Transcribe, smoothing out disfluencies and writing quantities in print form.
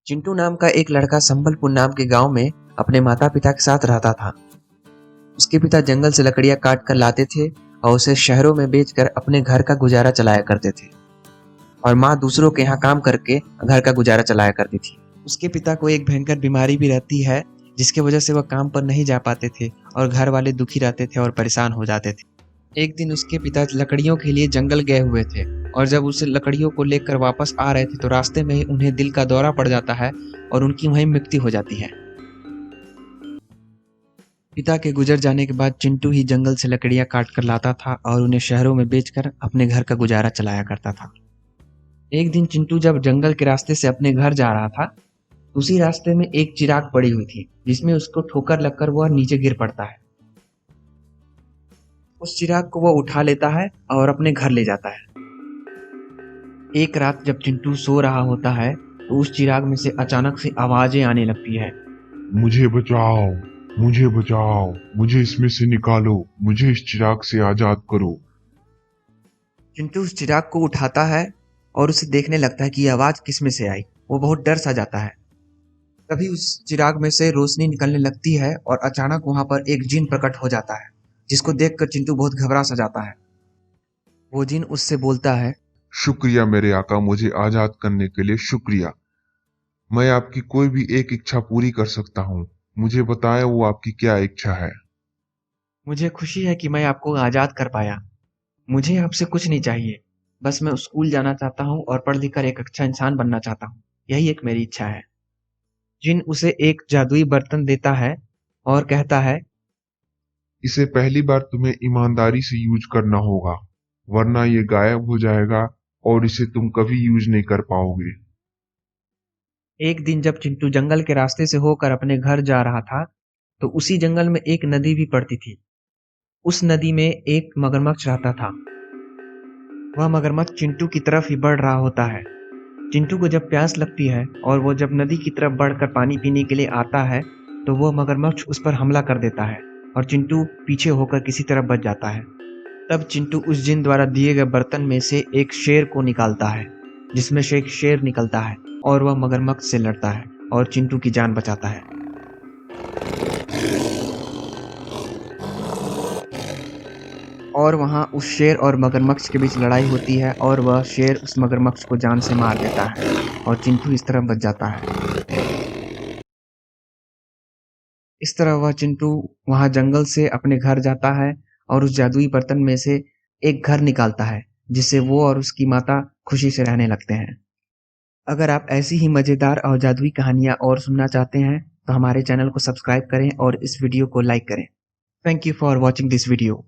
चिंटू नाम का एक लड़का संबलपुर नाम के गांव में अपने माता पिता के साथ रहता था। उसके पिता जंगल से लकड़ियां काट कर लाते थे और उसे शहरों में बेचकर अपने घर का गुजारा चलाया करते थे और माँ दूसरों के यहाँ काम करके घर का गुजारा चलाया करती थी। उसके पिता को एक भयंकर बीमारी भी रहती है जिसकी वजह से वह काम पर नहीं जा पाते थे और घर वाले दुखी रहते थे और परेशान हो जाते थे। एक दिन उसके पिता लकड़ियों के लिए जंगल गए हुए थे और जब उसे लकड़ियों को लेकर वापस आ रहे थे तो रास्ते में ही उन्हें दिल का दौरा पड़ जाता है और उनकी वहीं मृत्यु हो जाती है। पिता के गुजर जाने के बाद चिंटू ही जंगल से लकड़ियां काट कर लाता था और उन्हें शहरों में बेचकर अपने घर का गुजारा चलाया करता था। एक दिन चिंटू जब जंगल के रास्ते से अपने घर जा रहा था, उसी रास्ते में एक चिराग पड़ी हुई थी जिसमें उसको ठोकर लगकर वह नीचे गिर पड़ता है। उस चिराग को वह उठा लेता है और अपने घर ले जाता है। एक रात जब चिंटू सो रहा होता है तो उस चिराग में से अचानक से आवाजें आने लगती है। मुझे बचाओ, मुझे बचाओ, मुझे इसमें से निकालो, मुझे इस चिराग से आजाद करो। चिंटू उस चिराग को उठाता है और उसे देखने लगता है कि यह आवाज किस में से आई। वो बहुत डर सा जाता है। तभी उस चिराग में से रोशनी निकलने लगती है और अचानक वहां पर एक जिन प्रकट हो जाता है जिसको देखकर चिंटू बहुत घबरा सा जाता है। वो जिन उससे बोलता है, शुक्रिया मेरे आका, मुझे आजाद करने के लिए शुक्रिया। मैं आपकी कोई भी एक इच्छा पूरी कर सकता हूँ। मुझे बताएं वो आपकी क्या इच्छा है। मुझे खुशी है कि मैं आपको आजाद कर पाया। मुझे आपसे कुछ नहीं चाहिए, बस मैं स्कूल जाना चाहता हूँ और पढ़ लिख कर एक अच्छा इंसान बनना चाहता हूँ। यही एक मेरी इच्छा है। जिन उसे एक जादुई बर्तन देता है और कहता है, इसे पहली बार तुम्हें ईमानदारी से यूज करना होगा, वरना ये गायब हो जाएगा और इसे तुम कभी यूज नहीं कर पाओगे। एक दिन जब चिंटू जंगल के रास्ते से होकर अपने घर जा रहा था तो उसी जंगल में एक नदी भी पड़ती थी। उस नदी में एक मगरमच्छ रहता था। वह मगरमच्छ चिंटू की तरफ ही बढ़ रहा होता है। चिंटू को जब प्यास लगती है और वो जब नदी की तरफ बढ़कर पानी पीने के लिए आता है तो वह मगरमच्छ उस पर हमला कर देता है और चिंटू पीछे होकर किसी तरफ बच जाता है। तब चिंटू उस जिन द्वारा दिए गए बर्तन में से एक शेर को निकालता है जिसमें से एक शेर निकलता है और वह मगरमच्छ से लड़ता है और चिंटू की जान बचाता है। और वहाँ उस शेर और मगरमच्छ के बीच लड़ाई होती है और वह शेर उस मगरमच्छ को जान से मार देता है और चिंटू इस तरह बच जाता है। इस तरह वह चिंटू वहाँ जंगल से अपने घर जाता है और उस जादुई बर्तन में से एक घर निकालता है जिससे वो और उसकी माता खुशी से रहने लगते हैं। अगर आप ऐसी ही मज़ेदार और जादुई कहानियाँ और सुनना चाहते हैं तो हमारे चैनल को सब्सक्राइब करें और इस वीडियो को लाइक करें। Thank you for watching this video.